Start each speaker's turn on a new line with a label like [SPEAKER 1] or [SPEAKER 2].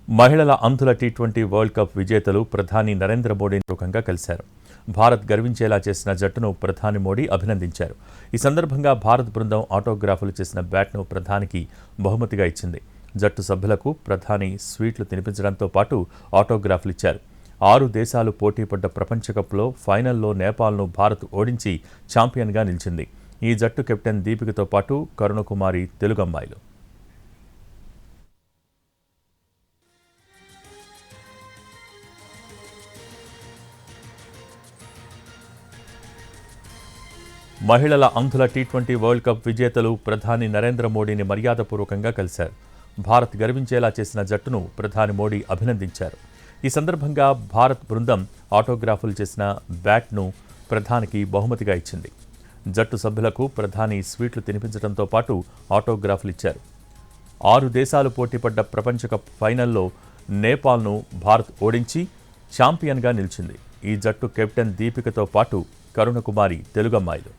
[SPEAKER 1] మహిళల అంతుల T20 world cup విజేతలు ప్రధాని నరేంద్ర మోడీని ముఖంగా కలిశారు. భారత్ గర్వించేలా చేసిన జట్టును ప్రధాని మోడీ అభినందించారు. ఈ సందర్భంగా భారత్ బృందం ఆటోగ్రాఫ్లు చేసిన బ్యాట్ను ప్రధానికి బహుమతిగా ఇచ్చింది. జట్టు సభ్యులకు ప్రధాని స్వీట్లు తినిపించడంతో పాటు ఆటోగ్రాఫ్లు ఇచ్చారు. 6 దేశాలు పోటీపడ్డ ప్రపంచ కప్లో ఫైనల్లో నేపాల్ను భారత్ ఓడించి ఛాంపియన్గా నిలిచింది. ఈ జట్టు కెప్టెన్ దీపికతో పాటు కరుణకుమారి తెలుగు అమ్మాయిలు. మహిళల అంతుల టీ20 వరల్డ్ కప్ విజేతలు ప్రధాని నరేంద్ర మోడీని మర్యాదపూర్వకంగా కలిశారు. భారత్ గర్వించేలా చేసిన జట్టును ప్రధాని మోడీ అభినందించారు. ఈ సందర్భంగా భారత్ బృందం ఆటోగ్రాఫ్లు చేసిన బ్యాట్ను ప్రధానికి బహుమతిగా ఇచ్చింది. జట్టు సభ్యులకు ప్రధాని స్వీట్లు తినిపించడంతో పాటు ఆటోగ్రాఫ్లు ఇచ్చారు. 6 దేశాలు పోటీపడ్డ ప్రపంచ కప్ ఫైనల్లో నేపాల్ను భారత్ ఓడించి ఛాంపియన్గా నిలిచింది. ఈ జట్టు కెప్టెన్ దీపికతో పాటు కరుణకుమారి తెలుగు అమ్మాయిలు.